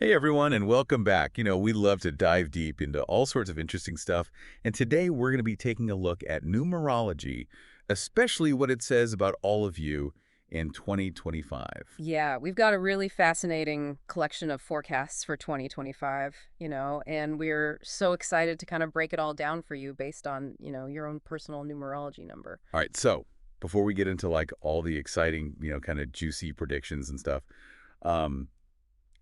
Hey everyone, and welcome back. We love to dive deep into all sorts of interesting stuff, and today we're going to be taking a look at numerology, especially what it says about all of you in 2025. Yeah, we've got a really fascinating collection of forecasts for 2025, and we're so excited to kind of break it all down for you based on, your own personal numerology number. All right, so before we get into like all the exciting, kind of juicy predictions and stuff, um,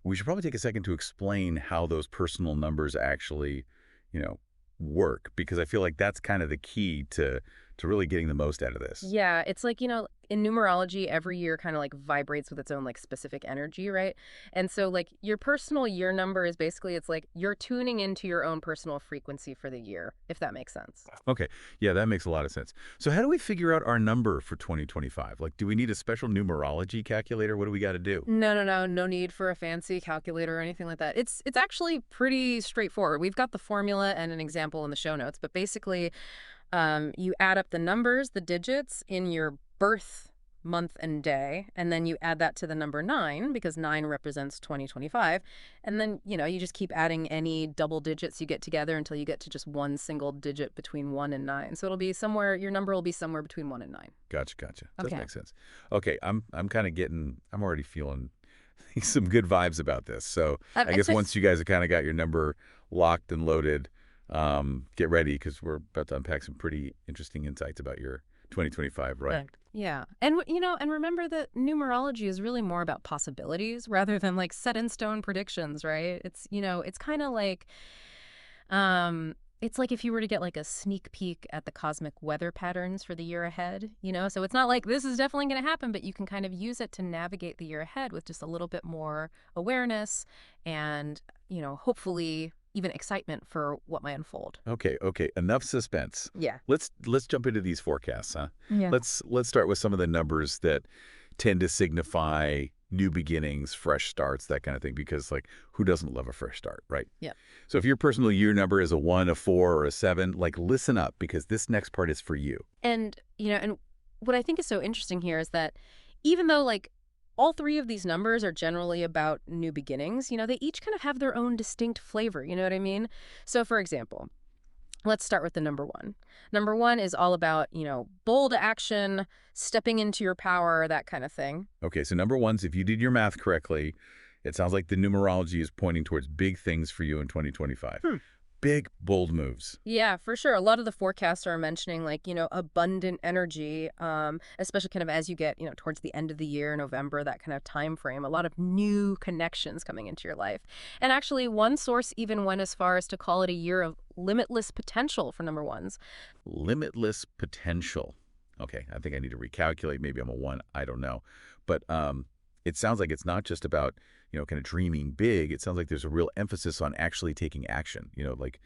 we should probably take a second to explain how those personal numbers actually, you know, work, because I feel like that's kind of the key to really getting the most out of this. Yeah, it's like, in numerology, every year kind of like vibrates with its own like specific energy, right? And so like your personal year number is basically it's like you're tuning into your own personal frequency for the year, if that makes sense. Okay. Yeah, that makes a lot of sense. So how do we figure out our number for 2025? Like, do we need a special numerology calculator? What do we got to do? No need for a fancy calculator or anything like that. It's actually pretty straightforward. We've got the formula and an example in the show notes, but basically you add up the numbers, the digits in your birth month and day, and then you add that to the number 9 because 9 represents 2025. And then, you just keep adding any double digits you get together until you get to just one single digit between 1 and 9. So it'll be somewhere, your number will be somewhere between 1 and 9. Gotcha, gotcha. Does Okay. make sense. Okay, I'm kind of getting, I'm already feeling some good vibes about this. So I It's guess just, once you guys have kind of got your number locked and loaded, get ready because we're about to unpack some pretty interesting insights about your 2025, right? yeah. And, and remember that numerology is really more about possibilities rather than like set in stone predictions, right? It's kind of like, it's like if you were to get like a sneak peek at the cosmic weather patterns for the year ahead, So it's not like this is definitely going to happen, but you can kind of use it to navigate the year ahead with just a little bit more awareness and, hopefully even excitement for what might unfold. Okay, okay. Enough suspense. Yeah. Let's jump into these forecasts, huh? Yeah. Let's start with some of the numbers that tend to signify new beginnings, fresh starts, that kind of thing, because like who doesn't love a fresh start, right? Yeah. So if your personal year number is a 1, a 4, or a 7, like listen up because this next part is for you. And what I think is so interesting here is that even though like all three of these numbers are generally about new beginnings, they each kind of have their own distinct flavor, you know what I mean? So for example, let's start with the number 1. Number 1 is all about, bold action, stepping into your power, that kind of thing. Okay, so number one's, if you did your math correctly, it sounds like the numerology is pointing towards big things for you in 2025. Big, bold moves. Yeah, for sure. A lot of the forecasts are mentioning like, abundant energy, especially kind of as you get, towards the end of the year, November, that kind of time frame, a lot of new connections coming into your life. And actually, one source even went as far as to call it a year of limitless potential for number ones. Limitless potential. Okay, I think I need to recalculate. Maybe I'm a 1. I don't know. But it sounds like it's not just about, kind of dreaming big. It sounds like there's a real emphasis on actually taking action, like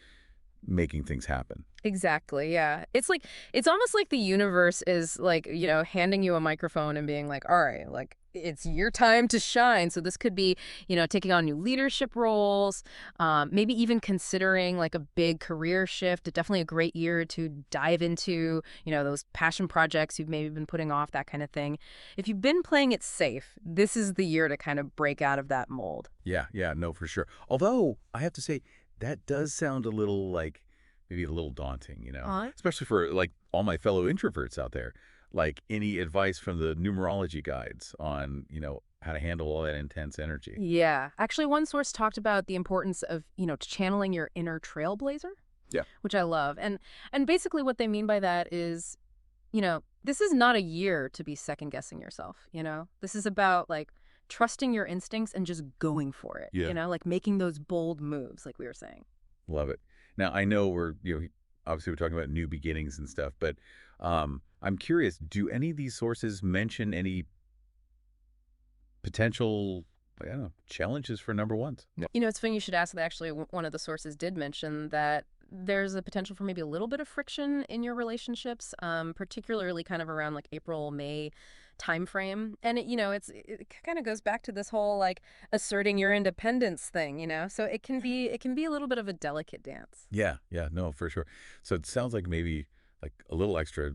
making things happen. Exactly. Yeah. It's almost like the universe is like, handing you a microphone and being like, all right, like it's your time to shine. So this could be, taking on new leadership roles, maybe even considering like a big career shift. Definitely a great year to dive into, those passion projects you've maybe been putting off, that kind of thing. If you've been playing it safe, this is the year to kind of break out of that mold. Yeah, yeah, no, for sure. Although I have to say, that does sound a little like maybe a little daunting, especially for like all my fellow introverts out there. Like any advice from the numerology guides on, how to handle all that intense energy. Yeah. Actually, one source talked about the importance of, channeling your inner trailblazer, Yeah. which I love. And basically what they mean by that is, this is not a year to be second guessing yourself, This is about like trusting your instincts and just going for it, Yeah. like making those bold moves like we were saying. Love it. Now, I know obviously we're talking about new beginnings and stuff, but I'm curious, do any of these sources mention any potential, I don't know, challenges for number ones? No. It's funny you should ask that. Actually, one of the sources did mention that there's a potential for maybe a little bit of friction in your relationships, particularly kind of around like April, May time frame. And it kind of goes back to this whole like asserting your independence thing, So it can be a little bit of a delicate dance. Yeah, yeah, no, for sure. So it sounds like maybe like a little extra,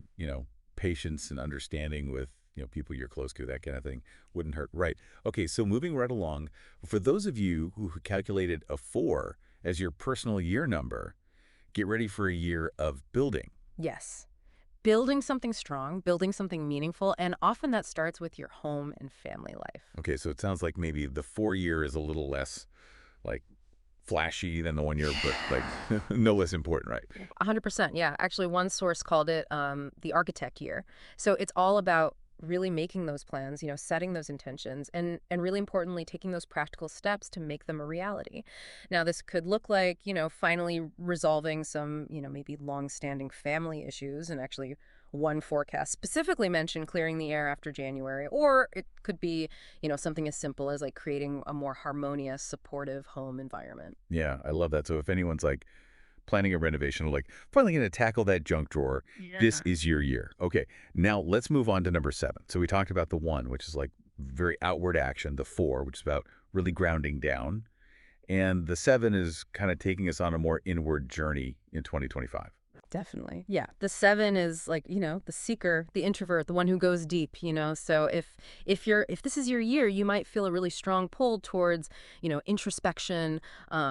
patience and understanding with people you're close to, that kind of thing, wouldn't hurt. Right. Okay, so moving right along, for those of you who calculated a 4 as your personal year number, get ready for a year of building. Yes. Building something strong, building something meaningful, and often that starts with your home and family life. Okay, so it sounds like maybe the 4 year is a little less, like, flashy than the 1 year, but, like, no less important, right? 100%. Yeah. Actually, one source called it the architect year. So it's all about really making those plans, setting those intentions, and really importantly, taking those practical steps to make them a reality. Now, this could look like, finally resolving some, maybe long-standing family issues. And actually, one forecast specifically mentioned clearing the air after January, or it could be, something as simple as like creating a more harmonious, supportive home environment. Yeah, I love that. So if anyone's, like, planning a renovation, or like finally going to tackle that junk drawer, this Yeah. is your year. Okay, now let's move on to number 7. So we talked about the 1, which is like very outward action, the 4, which is about really grounding down, and the 7 is kind of taking us on a more inward journey in 2025. Definitely. Yeah. The seven is like, the seeker, the introvert, the one who goes deep. So if this is your year, you might feel a really strong pull towards, introspection,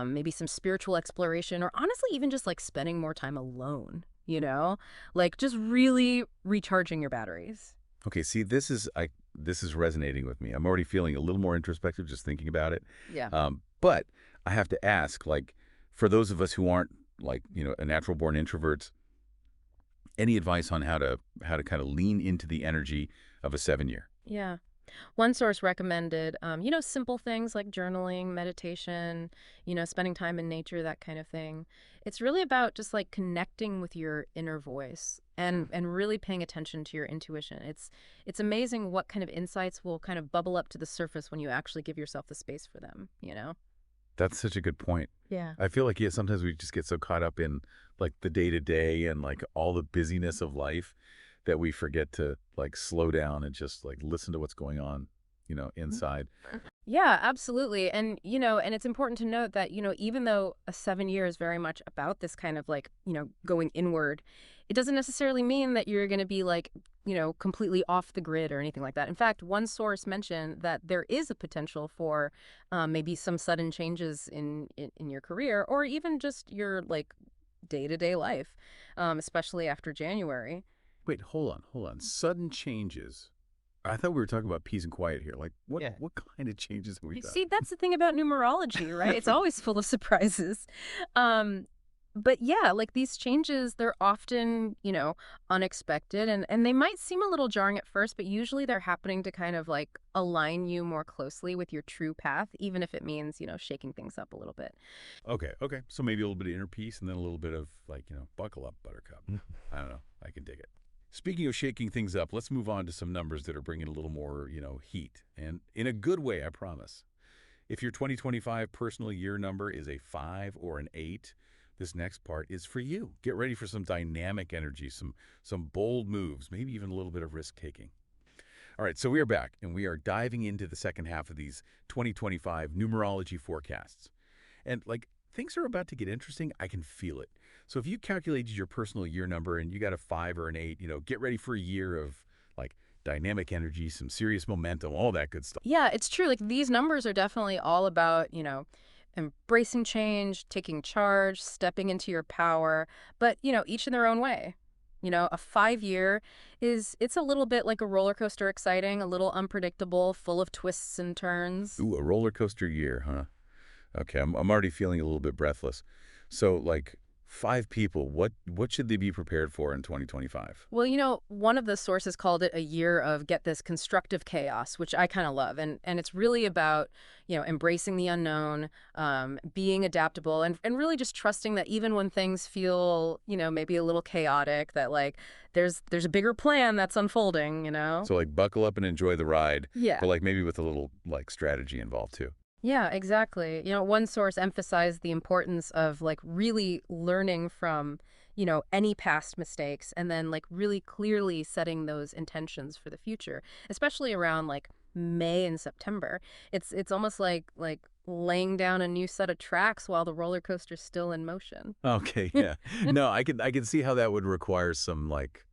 maybe some spiritual exploration, or honestly even just like spending more time alone, like just really recharging your batteries. Okay, see, this is resonating with me. I'm already feeling a little more introspective just thinking about it. Yeah. But I have to ask, like, for those of us who aren't, like, a natural born introverts, any advice on how to kind of lean into the energy of a 7 year? Yeah. One source recommended, simple things like journaling, meditation, spending time in nature, that kind of thing. It's really about just like connecting with your inner voice and really paying attention to your intuition. It's amazing what kind of insights will kind of bubble up to the surface when you actually give yourself the space for them. That's such a good point. Yeah. I feel like, yeah, sometimes we just get so caught up in, like, the day to day and, like, all the busyness of life that we forget to, like, slow down and just, like, listen to what's going on, inside. Yeah, absolutely. And it's important to note that, even though a 7 year is very much about this kind of like, going inward, it doesn't necessarily mean that you're going to be like, completely off the grid or anything like that. In fact, one source mentioned that there is a potential for maybe some sudden changes in your career or even just your like day-to-day life, especially after January. Wait, hold on. Sudden changes. I thought we were talking about peace and quiet here. Like, what kind of changes are we You talking? see, that's the thing about numerology, right? It's always full of surprises. Um, but yeah, like these changes, they're often, unexpected and they might seem a little jarring at first, but usually they're happening to kind of like align you more closely with your true path, even if it means, shaking things up a little bit. Okay. So maybe a little bit of inner peace and then a little bit of, like, buckle up, buttercup. I don't know. I can dig it. Speaking of shaking things up, let's move on to some numbers that are bringing a little more, heat. And in a good way, I promise. If your 2025 personal year number is a 5 or an 8, this next part is for you. Get ready for some dynamic energy, some bold moves, maybe even a little bit of risk-taking. All right, so we are back, and we are diving into the second half of these 2025 numerology forecasts. And, like, things are about to get interesting. I can feel it. So if you calculated your personal year number and you got a 5 or an 8, get ready for a year of, like, dynamic energy, some serious momentum, all that good stuff. Yeah, it's true. Like these numbers are definitely all about, embracing change, taking charge, stepping into your power, but, each in their own way. A 5 year it's a little bit like a roller coaster exciting, a little unpredictable, full of twists and turns. Ooh, a roller coaster year, huh? Okay, I'm already feeling a little bit breathless. So, like, 5 people, what should they be prepared for in 2025? Well, one of the sources called it a year of, get this, constructive chaos, which I kind of love. And it's really about, embracing the unknown, being adaptable, and really just trusting that even when things feel, maybe a little chaotic, that like there's a bigger plan that's unfolding. So, like, buckle up and enjoy the ride, Yeah. but, like, maybe with a little, like, strategy involved too. Yeah, exactly. One source emphasized the importance of like really learning from, any past mistakes and then like really clearly setting those intentions for the future, especially around like May and September. It's almost like laying down a new set of tracks while the roller coaster's still in motion. Okay, yeah. No, I can see how that would require some, like,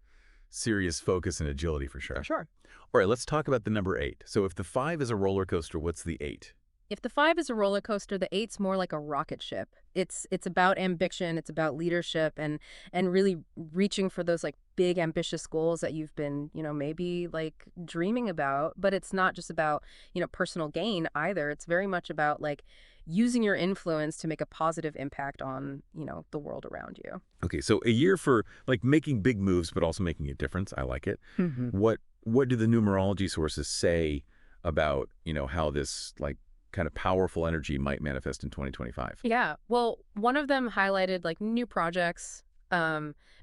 serious focus and agility for For sure. sure. All right, let's talk about the number 8. So if the 5 is a roller coaster, what's the 8? If the 5 is a roller coaster, the eight's more like a rocket ship. It's about ambition, it's about leadership and really reaching for those like big ambitious goals that you've been, maybe like dreaming about, but it's not just about, personal gain either. It's very much about like using your influence to make a positive impact on, the world around you. Okay, so a year for like making big moves but also making a difference. I like it. Mhm. What do the numerology sources say about, how this like kind of powerful energy might manifest in 2025? Yeah. Well, one of them highlighted like new projects,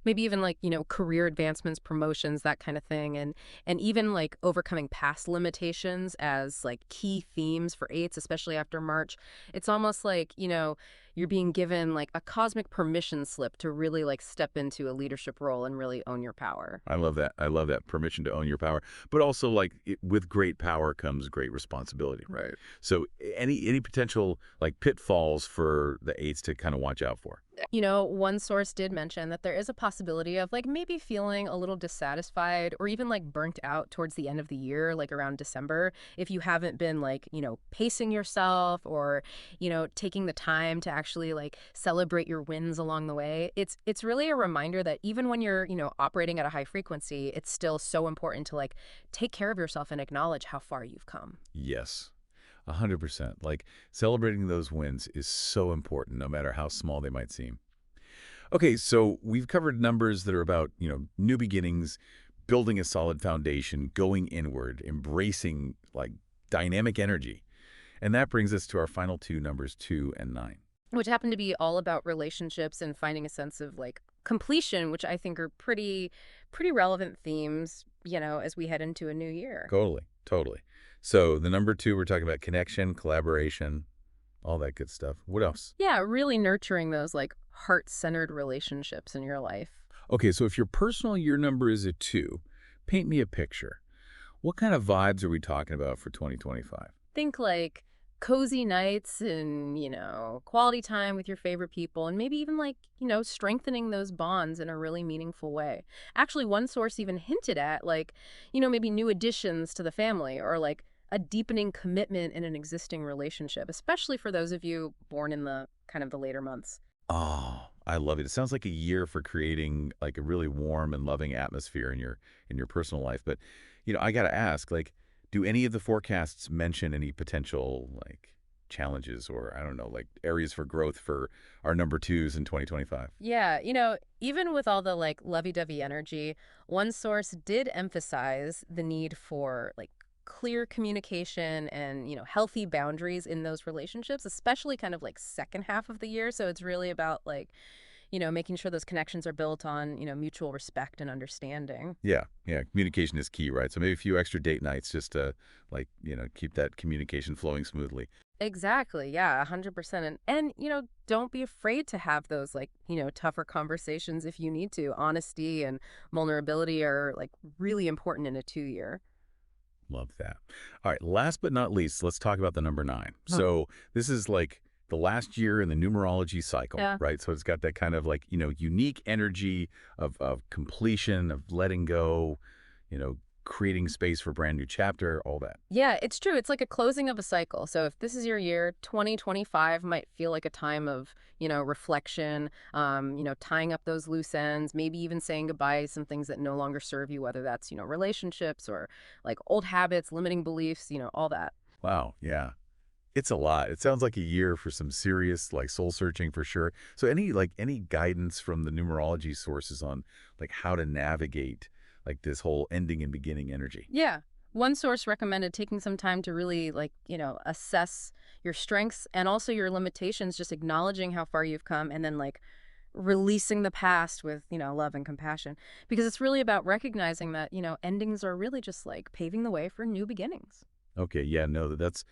maybe even like, career advancements, promotions, that kind of thing. And even like overcoming past limitations as like key themes for eights, especially after March. It's almost like, you're being given like a cosmic permission slip to really like step into a leadership role and really own your power. I love that. I love that permission to own your power, but also like with great power comes great responsibility. Right. So any potential like pitfalls for the eights to kind of watch out for? One source did mention that there is a possibility of like maybe feeling a little dissatisfied or even like burnt out towards the end of the year, like around December, if you haven't been like, pacing yourself or, taking the time to actually like celebrate your wins along the way. It's really a reminder that even when you're, operating at a high frequency, it's still so important to like take care of yourself and acknowledge how far you've come. Yes. 100%. Like celebrating those wins is so important, no matter how small they might seem. Okay, so we've covered numbers that are about, new beginnings, building a solid foundation, going inward, embracing like dynamic energy. And that brings us to our final two numbers, 2 and 9. Which happen to be all about relationships and finding a sense of like completion, which I think are pretty relevant themes, as we head into a new year. Totally, totally. So the number 2, we're talking about connection, collaboration, all that good stuff. What else? Yeah, really nurturing those like heart-centered relationships in your life. Okay, so if your personal year number is a 2, paint me a picture. What kind of vibes are we talking about for 2025? Think like cozy nights and, quality time with your favorite people and maybe even like, strengthening those bonds in a really meaningful way. Actually, one source even hinted at like, maybe new additions to the family or like a deepening commitment in an existing relationship, especially for those of you born in the kind of the later months. Oh, I love it. It sounds like a year for creating like a really warm and loving atmosphere in your personal life. But, I got to ask, like, do any of the forecasts mention any potential like challenges or I don't know, like areas for growth for our number 2s in 2025? Yeah, even with all the like lovey-dovey energy, one source did emphasize the need for like clear communication and, healthy boundaries in those relationships, especially kind of like second half of the year. So it's really about like, making sure those connections are built on, mutual respect and understanding. Yeah, yeah. Communication is key, right? So maybe a few extra date nights just to like, keep that communication flowing smoothly. Exactly. Yeah, 100%. And don't be afraid to have those like, tougher conversations if you need to. Honesty and vulnerability are like really important in a 2 year. Love that. All right, last but not least, let's talk about the number 9. Huh. So this is like the last year in the numerology cycle, Yeah. right? So it's got that kind of like, unique energy of completion, of letting go, you know, creating space for a brand new chapter, all that. Yeah, it's true. It's like a closing of a cycle. So if this is your year, 2025 might feel like a time of, reflection, tying up those loose ends, maybe even saying goodbye to some things that no longer serve you, whether that's, relationships or like old habits, limiting beliefs, all that. Wow, yeah. It's a lot. It sounds like a year for some serious like soul searching for sure. So any guidance from the numerology sources on like how to navigate like this whole ending and beginning energy? Yeah. One source recommended taking some time to really like, assess your strengths and also your limitations, just acknowledging how far you've come and then like releasing the past with, love and compassion. Because it's really about recognizing that, endings are really just like paving the way for new beginnings. Okay, yeah, no, that's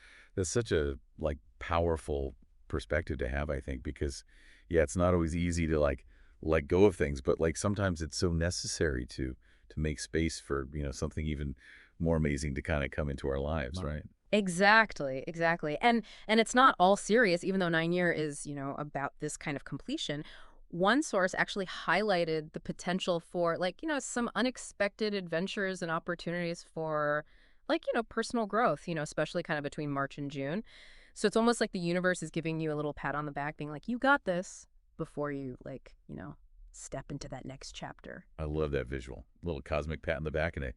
such a like powerful perspective to have, I think, because yeah, it's not always easy to like let go of things, but like sometimes it's so necessary to make space for, something even more amazing to kind of come into our lives, right? Exactly, exactly. And it's not all serious, even though 9 year is, about this kind of completion. one source actually highlighted the potential for, like, some unexpected adventures and opportunities for, like, personal growth, especially kind of between March and June. So it's almost like the universe is giving you a little pat on the back, being like, you got this, before you, like, step into that next chapter. I love that visual. Little cosmic pat in the back and a,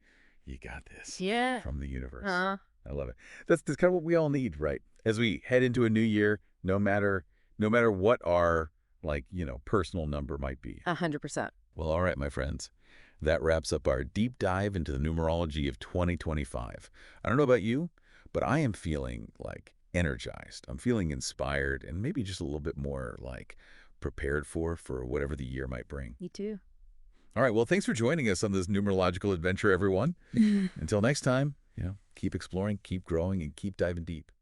you got this Yeah. from the universe. Uh, I love it. That's kind of what we all need, right? As we head into a new year, no matter what our like, personal number might be. 100%. Well, all right, my friends. That wraps up our deep dive into the numerology of 2025. I don't know about you, but I am feeling like energized. I'm feeling inspired and maybe just a little bit more like prepared for whatever the year might bring. Me too. All right, well, thanks for joining us on this numerological adventure, everyone. Until next time, keep exploring, keep growing, and keep diving deep.